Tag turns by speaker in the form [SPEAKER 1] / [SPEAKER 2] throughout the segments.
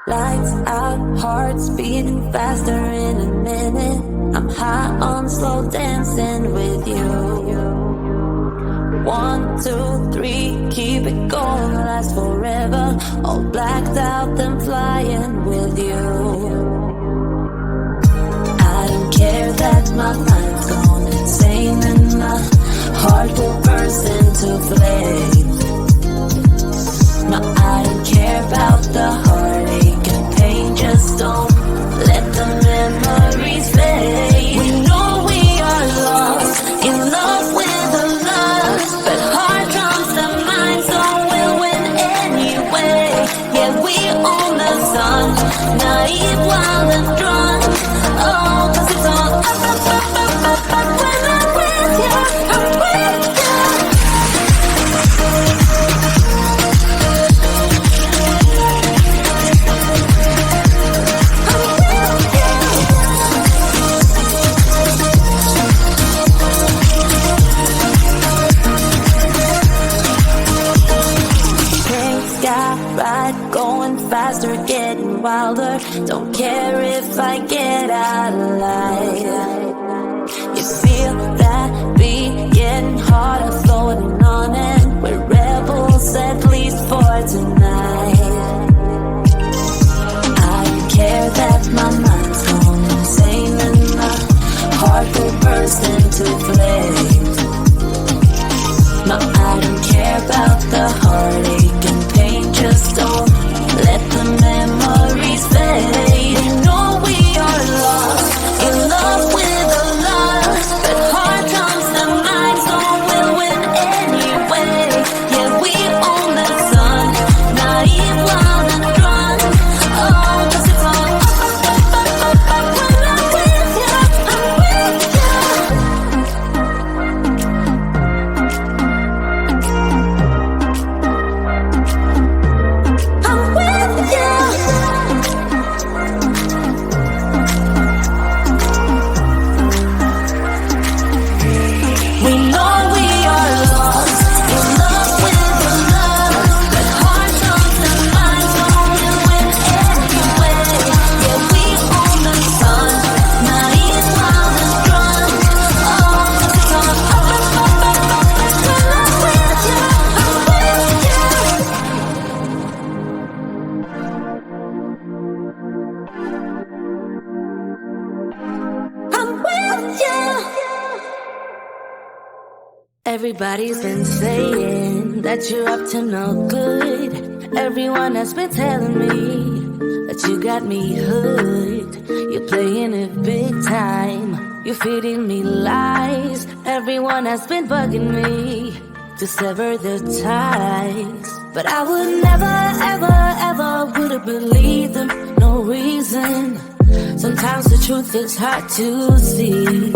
[SPEAKER 1] Lights out, hearts beating faster in a minute. I'm high on slow dancing with you. 1, 2, 3, keep it going, last forever. All blacked out, then flying with you. I don't care that my mind's gone insane and my heart will burst into flames. No, I don't care about the heartache and pain. Just don't let the memories fade. We know we are lost, in love with the lust, but heart trumps the mind, so we'll win anyway. Yeah, we own the sun, naive, wild and drunk. Oh, 'cause it's all up, up, up, up, up, up. When I'm with you, I'm with you. Faster, getting wilder. Don't care if I get out alive. You feel that beat getting harder, floating on it. We're rebels, at least for tonight. I don't care that my mind's gone insane and my heart will burst into flames. No, I don't care about the heartache and pain. Just don't let the memories fade. You know we are lost, in love with the lust, but heart trumps the mind, so we'll win anyway. Yeah, we own the sun, naive, Everybody's been saying that you're up to no good. Everyone has been telling me that you got me hooked. You're playing it big time. You're feeding me lies. Everyone has been bugging me to sever the ties. But I would never, ever, ever would have believed them. No reason. Sometimes the truth is hard to see.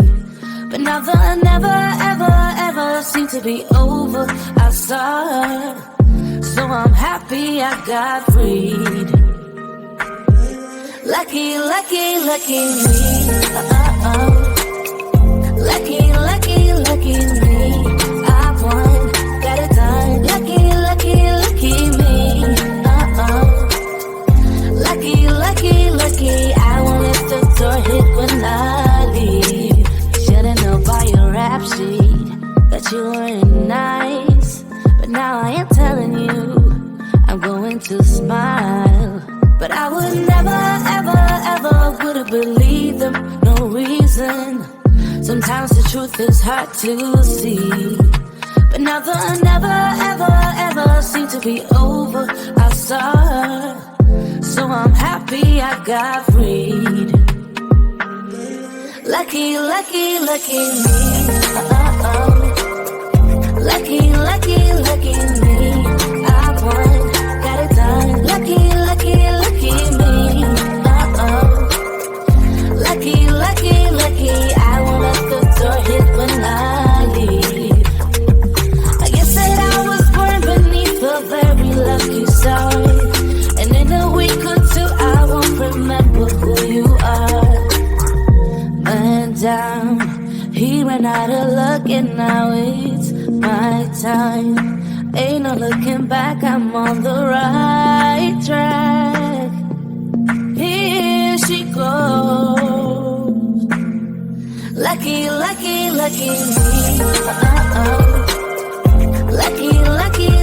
[SPEAKER 1] But now the never, ever, ever seemed to be over. I saw her, so I'm happy I got freed. Lucky, lucky, lucky me. Lucky, lucky, lucky me. I won, got it done. Lucky, lucky, lucky me. Lucky, lucky, lucky. I won't let the door hit when I leave. Should've known by your rap sheet that you weren't nice. But now I am telling you, I'm going to smile. But I would never, ever, ever would have believed them. No reason. Sometimes the truth is hard to see. But now the never, ever, ever seemed to be over. I saw her, so I'm happy I got freed. Lucky, lucky, lucky me. Lucky, lucky, lucky me. I won, got it done. Lucky, lucky, lucky me. Lucky, lucky, lucky. I won't let the door hit when I leave. I guess that I was born beneath a very lucky star. And in a week or two I won't remember who you are. Man down, he ran out of luck and now it's my time. Ain't no looking back, I'm on the right track. Here she goes. Lucky, lucky, lucky me. Lucky, lucky,